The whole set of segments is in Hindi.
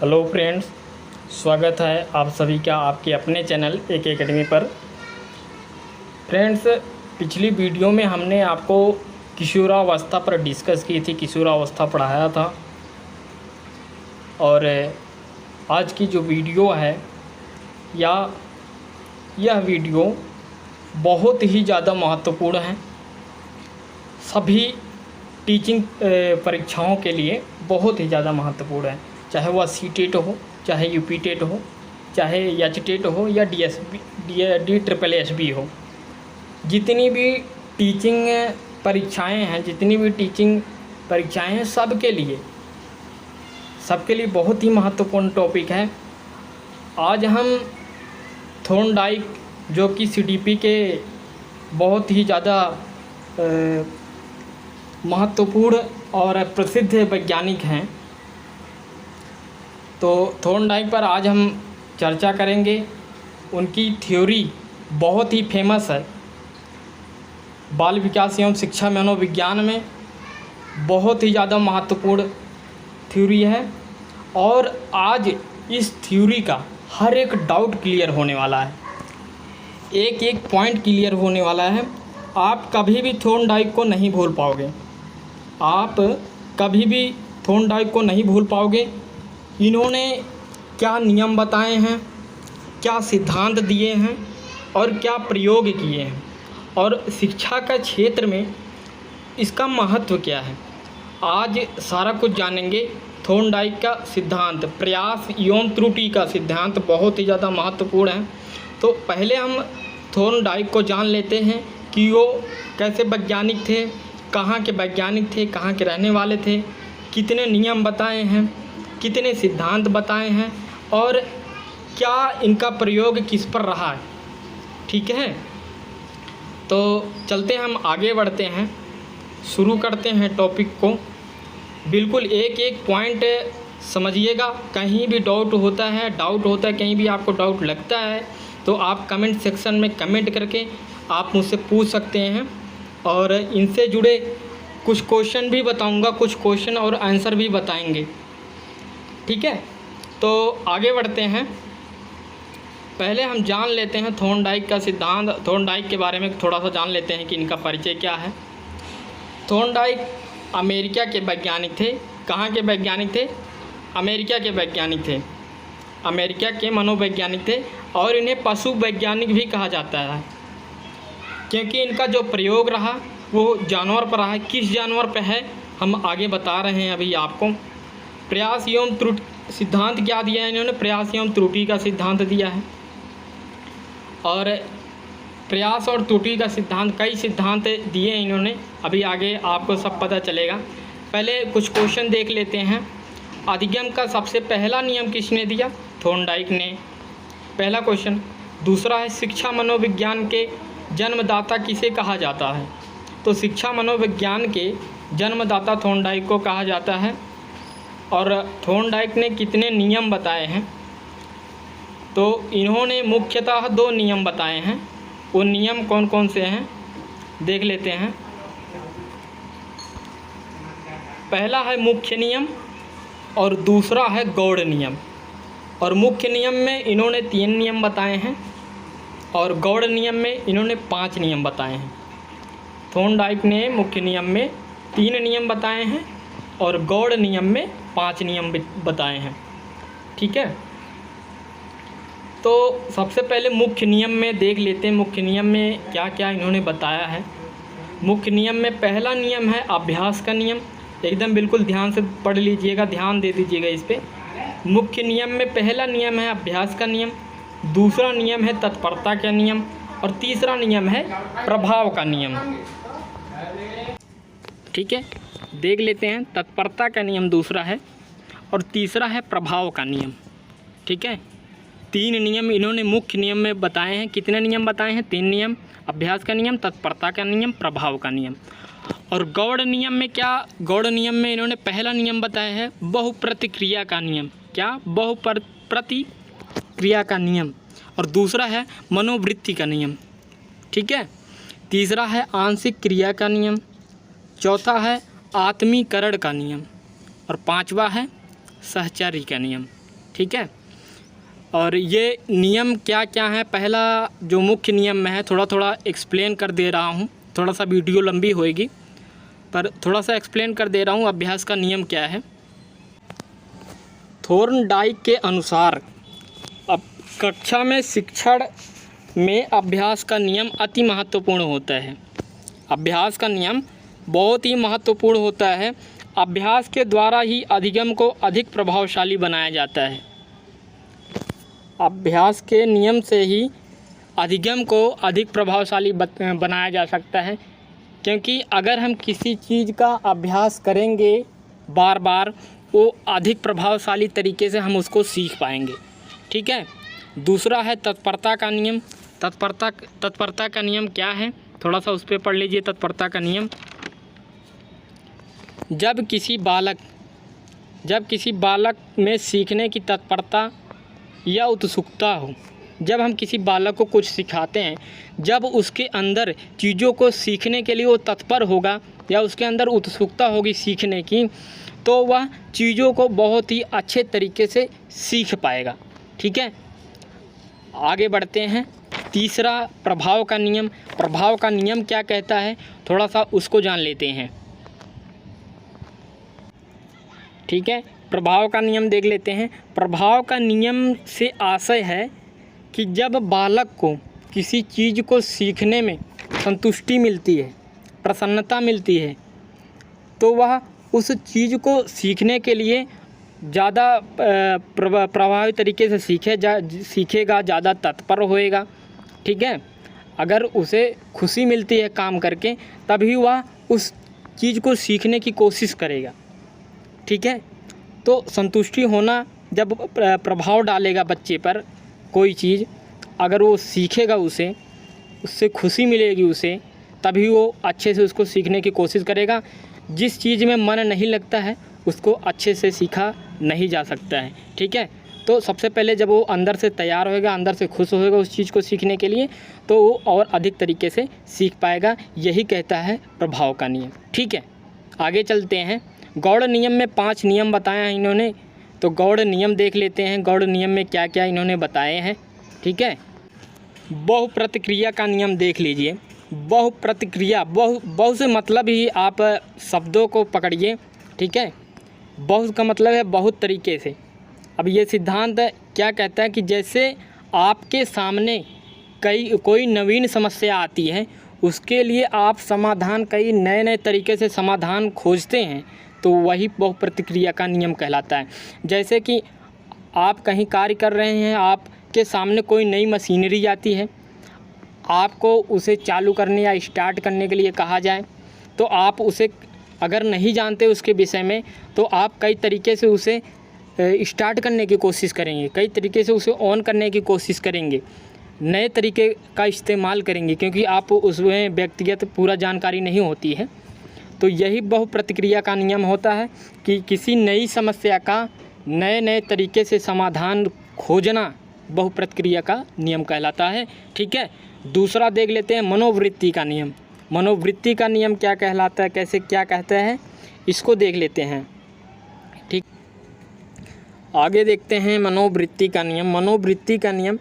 हेलो फ्रेंड्स, स्वागत है आप सभी का आपके अपने चैनल एक एकेडमी पर। फ्रेंड्स, पिछली वीडियो में हमने आपको किशोरावस्था पर डिस्कस की थी, किशोरावस्था पढ़ाया था। और आज की जो वीडियो है यह वीडियो बहुत ही ज़्यादा महत्वपूर्ण है। सभी टीचिंग परीक्षाओं के लिए बहुत ही ज़्यादा महत्वपूर्ण है, चाहे वह सीटेट हो, चाहे यूपीटेट हो, चाहे एचटेट हो या DSSB हो। जितनी भी टीचिंग परीक्षाएं हैं सबके लिए बहुत ही महत्वपूर्ण टॉपिक है। आज हम थॉर्नडाइक, जो कि CDP के बहुत ही ज़्यादा महत्वपूर्ण और प्रसिद्ध वैज्ञानिक हैं, तो थॉर्नडाइक पर आज हम चर्चा करेंगे। उनकी थ्योरी बहुत ही फेमस है, बाल विकास एवं शिक्षा मनोविज्ञान में बहुत ही ज़्यादा महत्वपूर्ण थ्योरी है। और आज इस थ्योरी का हर एक डाउट क्लियर होने वाला है, एक एक पॉइंट क्लियर होने वाला है। आप कभी भी थॉर्नडाइक को नहीं भूल पाओगे। इन्होंने क्या नियम बताए हैं, क्या सिद्धांत दिए हैं और क्या प्रयोग किए हैं, और शिक्षा का क्षेत्र में इसका महत्व क्या है, आज सारा कुछ जानेंगे। थॉर्नडाइक का सिद्धांत, प्रयास एवं त्रुटि का सिद्धांत बहुत ही ज़्यादा महत्वपूर्ण है। तो पहले हम थॉर्नडाइक को जान लेते हैं कि वो कैसे वैज्ञानिक थे, कहाँ के वैज्ञानिक थे, कहाँ के रहने वाले थे, कितने नियम बताए हैं, कितने सिद्धांत बताए हैं और क्या इनका प्रयोग किस पर रहा है। ठीक है, तो चलते हैं, हम आगे बढ़ते हैं, शुरू करते हैं टॉपिक को। बिल्कुल एक एक पॉइंट समझिएगा। कहीं भी डाउट होता है, कहीं भी आपको डाउट लगता है तो आप कमेंट सेक्शन में कमेंट करके आप मुझसे पूछ सकते हैं, और इनसे जुड़े कुछ क्वेश्चन भी बताऊंगा, कुछ क्वेश्चन और आंसर भी बताएंगे। ठीक है, तो आगे बढ़ते हैं। पहले हम जान लेते हैं थॉर्नडाइक का सिद्धांत। थॉर्नडाइक के बारे में थोड़ा सा जान लेते हैं कि इनका परिचय क्या है। थॉर्नडाइक अमेरिका के वैज्ञानिक थे। कहाँ के वैज्ञानिक थे? अमेरिका के वैज्ञानिक थे, अमेरिका के मनोवैज्ञानिक थे। और इन्हें पशु वैज्ञानिक भी कहा जाता है, क्योंकि इनका जो प्रयोग रहा वो जानवर पर रहा है। किस जानवर पर है हम आगे बता रहे हैं अभी आपको। प्रयास एवं त्रुटि सिद्धांत क्या दिया है इन्होंने? प्रयास एवं त्रुटि का सिद्धांत दिया है। और प्रयास और त्रुटि का सिद्धांत, कई सिद्धांत दिए इन्होंने, अभी आगे आपको सब पता चलेगा। पहले कुछ क्वेश्चन देख लेते हैं। अधिगम का सबसे पहला नियम किसने दिया? थॉर्नडाइक ने, पहला क्वेश्चन। दूसरा है शिक्षा मनोविज्ञान के जन्मदाता किसे कहा जाता है? तो शिक्षा मनोविज्ञान के जन्मदाता थॉर्नडाइक को कहा जाता है। और थॉर्नडाइक ने कितने नियम बताए हैं? तो इन्होंने मुख्यतः 2 नियम बताए हैं। वो नियम कौन कौन से हैं देख लेते हैं। पहला है मुख्य नियम और दूसरा है गौड़ नियम। और मुख्य नियम में इन्होंने 3 नियम बताए हैं और गौड़ नियम में इन्होंने 5 नियम बताए हैं। थॉर्नडाइक ने मुख्य नियम में 3 नियम बताए हैं और गौड़ नियम में 5 नियम बताए हैं। ठीक है, तो सबसे पहले मुख्य नियम में देख लेते हैं, मुख्य नियम में क्या क्या इन्होंने बताया है। मुख्य नियम में पहला नियम है अभ्यास का नियम। एकदम बिल्कुल ध्यान से पढ़ लीजिएगा, ध्यान दे दीजिएगा इस पर। मुख्य नियम में पहला नियम है अभ्यास का नियम, दूसरा नियम है तत्परता का नियम और तीसरा नियम है प्रभाव का नियम। ठीक है, देख लेते हैं। तत्परता का नियम दूसरा है और तीसरा है प्रभाव का नियम। ठीक है, 3 नियम इन्होंने मुख्य नियम में बताए हैं। कितने नियम बताए हैं? 3 नियम, अभ्यास का नियम, तत्परता का नियम, प्रभाव का नियम। और गौड़ नियम में क्या? गौड़ नियम में इन्होंने पहला नियम बताया है बहुप्रतिक्रिया का नियम। क्या? बहुप्रतिक्रिया का नियम। और दूसरा है मनोवृत्ति का नियम। ठीक है, तीसरा है आंशिक क्रिया का नियम, चौथा है आत्मीकरण का नियम और 5वां है सहचारी का नियम। ठीक है। और ये नियम क्या क्या है, पहला जो मुख्य नियम में है थोड़ा थोड़ा एक्सप्लेन कर दे रहा हूँ, थोड़ा सा वीडियो लंबी होएगी पर थोड़ा सा एक्सप्लेन कर दे रहा हूँ। अभ्यास का नियम क्या है, थॉर्नडाइक के अनुसार अब कक्षा में शिक्षण में अभ्यास का नियम अति महत्वपूर्ण होता है। अभ्यास का नियम बहुत ही महत्वपूर्ण होता है। अभ्यास के द्वारा ही अधिगम को अधिक प्रभावशाली बनाया जाता है। अभ्यास के नियम से ही अधिगम को अधिक प्रभावशाली बनाया जा सकता है, क्योंकि अगर हम किसी चीज़ का अभ्यास करेंगे बार बार, वो अधिक प्रभावशाली तरीके से हम उसको सीख पाएंगे। ठीक है। दूसरा है तत्परता का नियम। तत्परता का नियम क्या है, थोड़ा सा उस पर पढ़ लीजिए। तत्परता का नियम, जब किसी बालक में सीखने की तत्परता या उत्सुकता हो, जब हम किसी बालक को कुछ सिखाते हैं, जब उसके अंदर चीज़ों को सीखने के लिए वो तत्पर होगा या उसके अंदर उत्सुकता होगी सीखने की, तो वह चीज़ों को बहुत ही अच्छे तरीके से सीख पाएगा। ठीक है। आगे बढ़ते हैं। तीसरा, प्रभाव का नियम। प्रभाव का नियम क्या कहता है, थोड़ा सा उसको जान लेते हैं। ठीक है, प्रभाव का नियम देख लेते हैं। प्रभाव का नियम से आशय है कि जब बालक को किसी चीज़ को सीखने में संतुष्टि मिलती है, प्रसन्नता मिलती है, तो वह उस चीज़ को सीखने के लिए ज़्यादा प्रभावी तरीके से सीखेगा, ज़्यादा तत्पर होएगा। ठीक है। अगर उसे खुशी मिलती है काम करके, तभी वह उस चीज़ को सीखने की कोशिश करेगा। ठीक है। तो संतुष्टि होना जब प्रभाव डालेगा बच्चे पर कोई चीज़, अगर वो सीखेगा उससे खुशी मिलेगी उसे, तभी वो अच्छे से उसको सीखने की कोशिश करेगा। जिस चीज़ में मन नहीं लगता है उसको अच्छे से सीखा नहीं जा सकता है। ठीक है। तो सबसे पहले जब वो अंदर से तैयार होएगा, अंदर से खुश होएगा उस चीज़ को सीखने के लिए, तो वो और अधिक तरीके से सीख पाएगा। यही कहता है प्रभाव का नियम। ठीक है। आगे चलते हैं। गौड़ नियम में 5 नियम बताए हैं इन्होंने, तो गौड़ नियम देख लेते हैं। गौड़ नियम में क्या क्या इन्होंने बताए हैं। ठीक है। बहुप्रतिक्रिया का नियम देख लीजिए। बहुप्रतिक्रिया, बहु से मतलब ही आप शब्दों को पकड़िए। ठीक है। बहु का मतलब है बहुत तरीके से। अब ये सिद्धांत क्या कहता है कि जैसे आपके सामने कोई नवीन समस्या आती है, उसके लिए आप समाधान कई नए नए तरीके से समाधान खोजते हैं, तो वही बहुप्रतिक्रिया का नियम कहलाता है। जैसे कि आप कहीं कार्य कर रहे हैं, आपके सामने कोई नई मशीनरी आती है, आपको उसे चालू करने या स्टार्ट करने के लिए कहा जाए, तो आप उसे अगर नहीं जानते उसके विषय में, तो आप कई तरीके से उसे स्टार्ट करने की कोशिश करेंगे, कई तरीके से उसे ऑन करने की कोशिश करेंगे, नए तरीके का इस्तेमाल करेंगे, क्योंकि आप उसमें व्यक्तिगत पूरा जानकारी नहीं होती है। तो यही बहुप्रतिक्रिया का नियम होता है कि किसी नई समस्या का नए नए तरीके से समाधान खोजना बहुप्रतिक्रिया का नियम कहलाता है। ठीक है। दूसरा देख लेते हैं मनोवृत्ति का नियम। मनोवृत्ति का नियम क्या कहलाता है, कैसे क्या कहता है, इसको देख लेते हैं। ठीक, आगे देखते हैं मनोवृत्ति का नियम। मनोवृत्ति का नियम,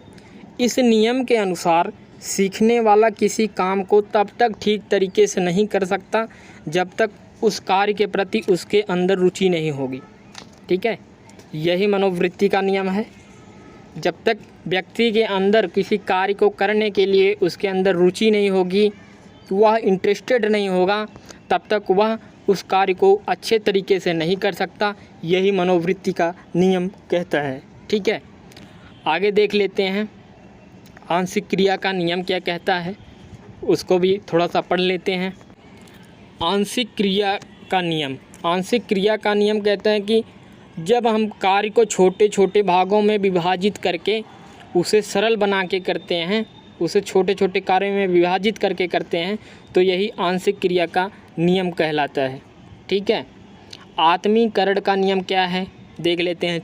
इस नियम के अनुसार सीखने वाला किसी काम को तब तक ठीक तरीके से नहीं कर सकता जब तक उस कार्य के प्रति उसके अंदर रुचि नहीं होगी। ठीक है। यही मनोवृत्ति का नियम है। जब तक व्यक्ति के अंदर किसी कार्य को करने के लिए उसके अंदर रुचि नहीं होगी, वह इंटरेस्टेड नहीं होगा, तब तक वह उस कार्य को अच्छे तरीके से नहीं कर सकता। यही मनोवृत्ति का नियम कहता है। ठीक है। आगे देख लेते हैं आंशिक क्रिया का नियम क्या कहता है, उसको भी थोड़ा सा पढ़ लेते हैं। आंशिक क्रिया का नियम, आंशिक क्रिया का नियम कहता है कि जब हम कार्य को छोटे छोटे भागों में विभाजित करके उसे सरल बना के करते हैं, उसे छोटे छोटे कार्यों में विभाजित करके करते हैं, तो यही आंशिक क्रिया का नियम कहलाता है। ठीक है। आत्मीकरण का नियम क्या है देख लेते हैं।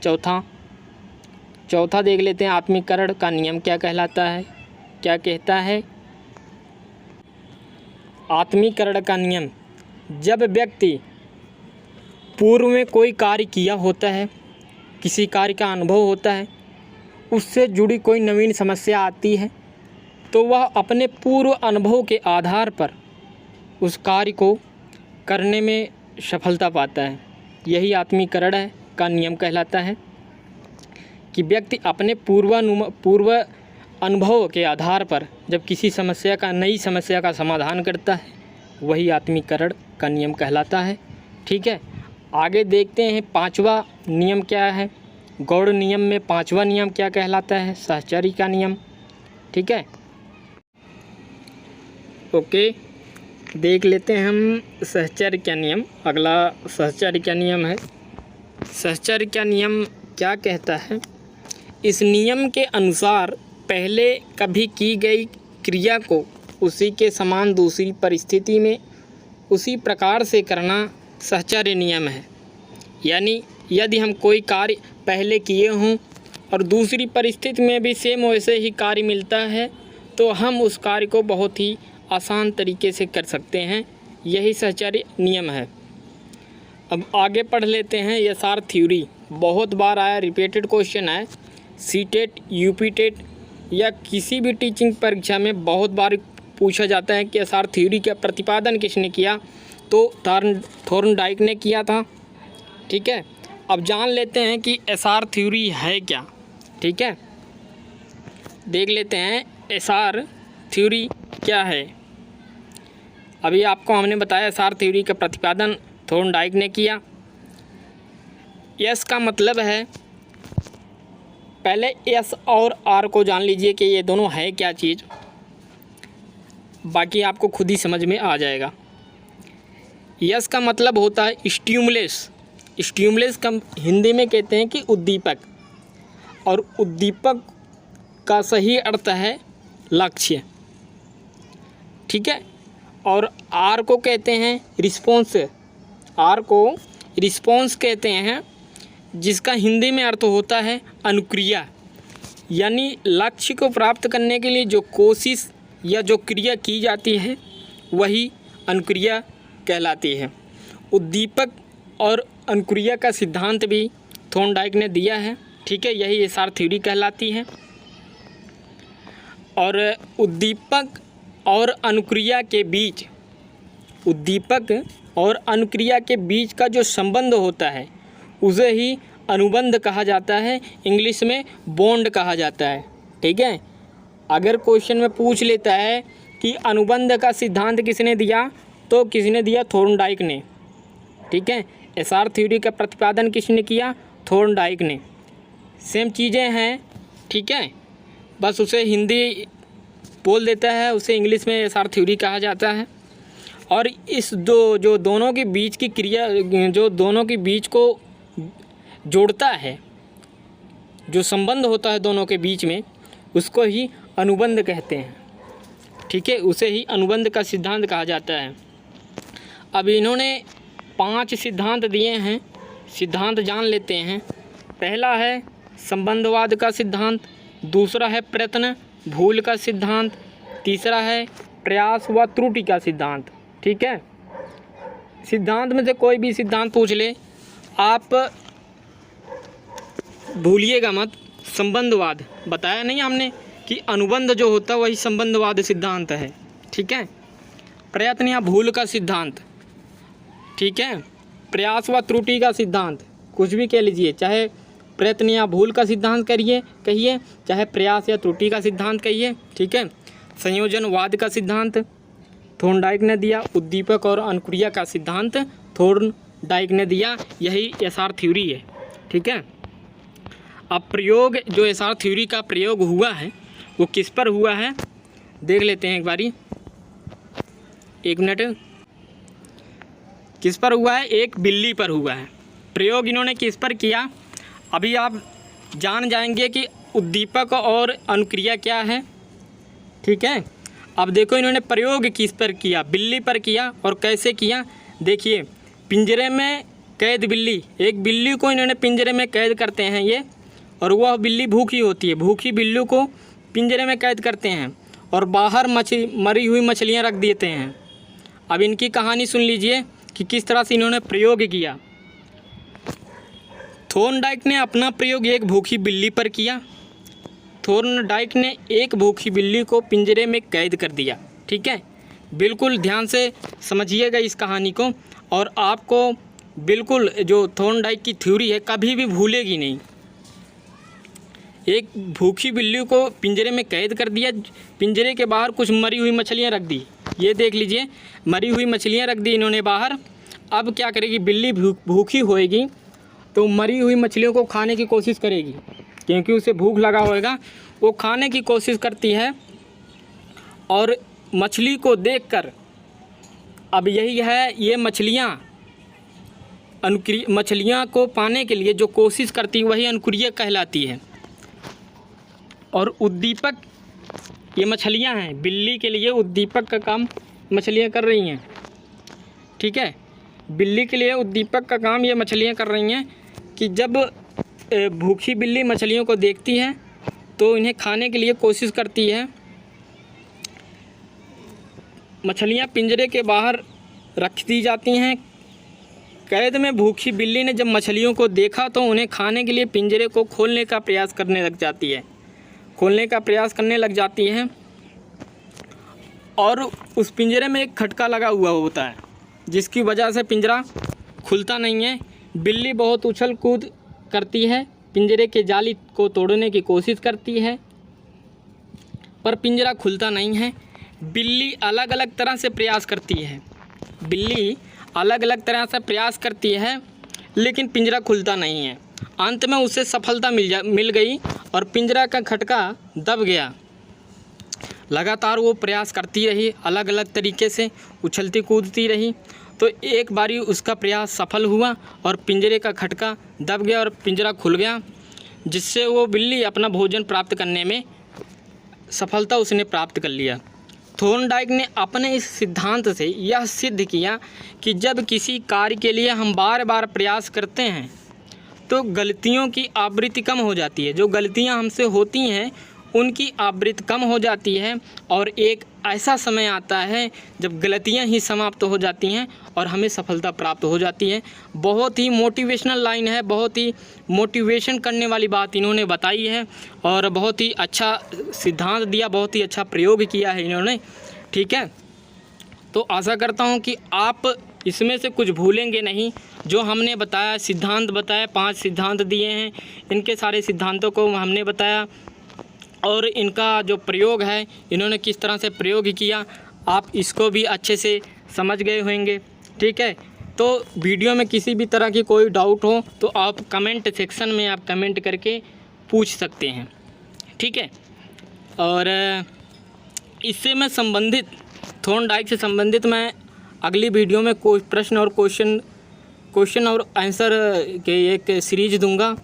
चौथा देख लेते हैं आत्मीकरण का नियम क्या कहलाता है, क्या कहता है। आत्मीकरण का नियम, जब व्यक्ति पूर्व में कोई कार्य किया होता है किसी कार्य का अनुभव होता है, उससे जुड़ी कोई नवीन समस्या आती है, तो वह अपने पूर्व अनुभव के आधार पर उस कार्य को करने में सफलता पाता है। यही आत्मीकरण का नियम कहलाता है कि व्यक्ति अपने पूर्व अनुभव के आधार पर जब किसी नई समस्या का समाधान करता है, वही आत्मीकरण का नियम कहलाता है। ठीक है, आगे देखते हैं 5वां नियम क्या है। गौड़ नियम में 5वां नियम क्या कहलाता है? सहचर्य का नियम। ठीक है, ओके, देख लेते हैं हम सहचर्य का नियम। अगला सहचर्य का नियम है। सहचर्य का नियम क्या कहता है? इस नियम के अनुसार पहले कभी की गई क्रिया को उसी के समान दूसरी परिस्थिति में उसी प्रकार से करना सहचर्य नियम है। यानी यदि हम कोई कार्य पहले किए हों और दूसरी परिस्थिति में भी सेम वैसे ही कार्य मिलता है, तो हम उस कार्य को बहुत ही आसान तरीके से कर सकते हैं। यही सहचर्य नियम है। अब आगे पढ़ लेते हैं एसआर थ्योरी। बहुत बार आया, रिपीटेड क्वेश्चन है। सीटेट, यूपीटेट या किसी भी टीचिंग परीक्षा में बहुत बार पूछा जाता है कि एसआर थ्योरी का प्रतिपादन किसने किया? तो थॉर्नडाइक ने किया था। ठीक है, अब जान लेते हैं कि एसआर थ्योरी है क्या। ठीक है, देख लेते हैं एसआर थ्योरी क्या है। अभी आपको हमने बताया एसआर थ्योरी का प्रतिपादन थॉर्नडाइक ने किया। एस का मतलब है, पहले एस और आर को जान लीजिए कि ये दोनों है क्या चीज़, बाकी आपको खुद ही समझ में आ जाएगा। एस का मतलब होता है स्टिमुलस। स्टिमुलस का हिंदी में कहते हैं कि उद्दीपक, और उद्दीपक का सही अर्थ है लक्ष्य। ठीक है, और आर को कहते हैं रिस्पॉन्स। आर को रिस्पॉन्स कहते हैं, जिसका हिंदी में अर्थ होता है अनुक्रिया। यानी लक्ष्य को प्राप्त करने के लिए जो कोशिश या जो क्रिया की जाती है, वही अनुक्रिया कहलाती है। उद्दीपक और अनुक्रिया का सिद्धांत भी थॉर्नडाइक ने दिया है। ठीक है, यही एसआर थ्योरी कहलाती है। और उद्दीपक और अनुक्रिया के बीच, उद्दीपक और अनुक्रिया के बीच का जो संबंध होता है, उसे ही अनुबंध कहा जाता है। इंग्लिश में बॉन्ड कहा जाता है। ठीक है, अगर क्वेश्चन में पूछ लेता है कि अनुबंध का सिद्धांत किसने दिया, तो किसने दिया? थॉर्नडाइक ने। ठीक है, एसआर थ्योरी का प्रतिपादन किसने किया? थॉर्नडाइक ने। सेम चीज़ें हैं। ठीक है, बस उसे हिंदी बोल देता है, उसे इंग्लिश में एसआर थ्योरी कहा जाता है। और इस जो दोनों के बीच की क्रिया, जो दोनों के बीच को जोड़ता है, जो संबंध होता है दोनों के बीच में, उसको ही अनुबंध कहते हैं। ठीक है, उसे ही अनुबंध का सिद्धांत कहा जाता है। अब इन्होंने 5 सिद्धांत दिए हैं। सिद्धांत जान लेते हैं। पहला है संबंधवाद का सिद्धांत, दूसरा है प्रयत्न भूल का सिद्धांत, तीसरा है प्रयास व त्रुटि का सिद्धांत। ठीक है, सिद्धांत में से कोई भी सिद्धांत पूछ ले, आप भूलिएगा मत। संबंधवाद बताया नहीं हमने कि अनुबंध जो होता है वही संबंधवाद सिद्धांत है। ठीक है, प्रयत्न या भूल का सिद्धांत। ठीक है, प्रयास व त्रुटि का सिद्धांत, कुछ भी कह लीजिए, चाहे प्रयत्न या भूल का सिद्धांत कहिए, चाहे प्रयास या त्रुटि का सिद्धांत कहिए। ठीक है, संयोजनवाद का सिद्धांत थॉर्नडाइक ने दिया। उद्दीपक और अनुक्रिया का सिद्धांत थॉर्नडाइक ने दिया। यही एसआर थ्योरी है। ठीक है, अब प्रयोग, जो एसआर थ्योरी का प्रयोग हुआ है वो किस पर हुआ है, देख लेते हैं एक बारी। एक मिनट, किस पर हुआ है? एक बिल्ली पर हुआ है। प्रयोग इन्होंने किस पर किया, अभी आप जान जाएंगे कि उद्दीपक और अनुक्रिया क्या है। ठीक है, अब देखो इन्होंने प्रयोग किस पर किया, बिल्ली पर किया। और कैसे किया, देखिए, पिंजरे में कैद बिल्ली, एक बिल्ली को इन्होंने पिंजरे में कैद करते हैं ये, और वह बिल्ली भूखी होती है। भूखी बिल्ली को पिंजरे में कैद करते हैं और बाहर मरी हुई मछलियाँ रख देते हैं। अब इनकी कहानी सुन लीजिए कि किस तरह से इन्होंने प्रयोग किया। थॉर्नडाइक ने अपना प्रयोग एक भूखी बिल्ली पर किया। थॉर्नडाइक ने एक भूखी बिल्ली को पिंजरे में कैद कर दिया। ठीक है, बिल्कुल ध्यान से समझिएगा इस कहानी को, और आपको बिल्कुल जो थॉर्नडाइक की थ्योरी है कभी भी भूलेगी नहीं। एक भूखी बिल्ली को पिंजरे में कैद कर दिया, पिंजरे के बाहर कुछ मरी हुई मछलियाँ रख दी। ये देख लीजिए, मरी हुई मछलियाँ रख दी इन्होंने बाहर। अब क्या करेगी, बिल्ली भूखी होएगी तो मरी हुई मछलियों को खाने की कोशिश करेगी, क्योंकि उसे भूख लगा होएगा। वो खाने की कोशिश करती है और मछली को देखकर, अब यही है, ये मछलियाँ को पाने के लिए जो कोशिश करती है वही अनुक्रिया कहलाती है। और उद्दीपक, ये मछलियाँ हैं, बिल्ली के लिए उद्दीपक का काम मछलियाँ कर रही हैं। ठीक है, बिल्ली के लिए उद्दीपक का काम ये मछलियाँ कर रही हैं कि जब भूखी बिल्ली मछलियों को देखती है तो इन्हें खाने के लिए कोशिश करती है। मछलियाँ पिंजरे के बाहर रख दी जाती हैं। कैद में भूखी बिल्ली ने जब मछलियों को देखा तो उन्हें खाने के लिए पिंजरे को खोलने का प्रयास करने लग जाती है। और उस पिंजरे में एक खटका लगा हुआ होता है, जिसकी वजह से पिंजरा खुलता नहीं है। बिल्ली बहुत उछल कूद करती है, पिंजरे के जाली को तोड़ने की कोशिश करती है, पर पिंजरा खुलता नहीं है। बिल्ली अलग अलग तरह से प्रयास करती है, लेकिन पिंजरा खुलता नहीं है। अंत में उसे सफलता मिल गई और पिंजरा का खटका दब गया। लगातार वो प्रयास करती रही, अलग अलग तरीके से उछलती कूदती रही, तो एक बारी उसका प्रयास सफल हुआ और पिंजरे का खटका दब गया और पिंजरा खुल गया, जिससे वो बिल्ली अपना भोजन प्राप्त करने में सफलता उसने प्राप्त कर लिया। थॉर्नडाइक ने अपने इस सिद्धांत से यह सिद्ध किया कि जब किसी कार्य के लिए हम बार बार प्रयास करते हैं तो गलतियों की आवृत्ति कम हो जाती है। जो गलतियां हमसे होती हैं उनकी आवृत्ति कम हो जाती है, और एक ऐसा समय आता है जब गलतियां ही समाप्त हो जाती हैं और हमें सफलता प्राप्त हो जाती है। बहुत ही मोटिवेशनल लाइन है, बहुत ही मोटिवेशन करने वाली बात इन्होंने बताई है, और बहुत ही अच्छा सिद्धांत दिया, बहुत ही अच्छा प्रयोग किया है इन्होंने। ठीक है, तो आशा करता हूँ कि आप इसमें से कुछ भूलेंगे नहीं। जो हमने बताया, सिद्धांत बताया, 5 सिद्धांत दिए हैं, इनके सारे सिद्धांतों को हमने बताया, और इनका जो प्रयोग है इन्होंने किस तरह से प्रयोग किया, आप इसको भी अच्छे से समझ गए होंगे। ठीक है, तो वीडियो में किसी भी तरह की कोई डाउट हो तो आप कमेंट सेक्शन में आप कमेंट करके पूछ सकते हैं। ठीक है, और इससे मैं संबंधित, थॉर्नडाइक से संबंधित मैं अगली वीडियो में कोई प्रश्न और क्वेश्चन और आंसर के एक सीरीज दूंगा।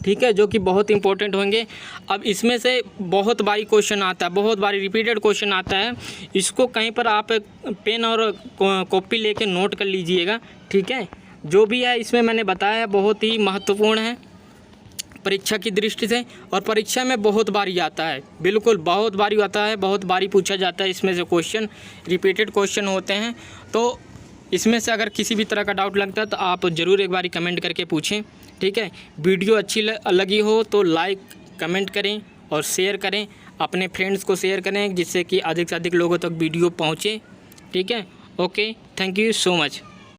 ठीक है, जो कि बहुत इंपॉर्टेंट होंगे। अब इसमें से बहुत बारी क्वेश्चन आता है, बहुत बारी रिपीटेड क्वेश्चन आता है, इसको कहीं पर आप पेन और कॉपी लेके नोट कर लीजिएगा। ठीक है, जो भी है इसमें मैंने बताया बहुत ही महत्वपूर्ण है परीक्षा की दृष्टि से, और परीक्षा में बहुत बारी आता है, बिल्कुल बहुत बारी आता है, बहुत बारी पूछा जाता है। इसमें से क्वेश्चन रिपीटेड क्वेश्चन होते हैं, तो इसमें से अगर किसी भी तरह का डाउट लगता है तो आप ज़रूर एक बारी कमेंट करके पूछें। ठीक है, वीडियो अच्छी लगी हो तो लाइक कमेंट करें और शेयर करें, अपने फ्रेंड्स को शेयर करें, जिससे कि अधिक से अधिक लोगों तक वीडियो पहुँचे। ठीक है, okay, thank you so much.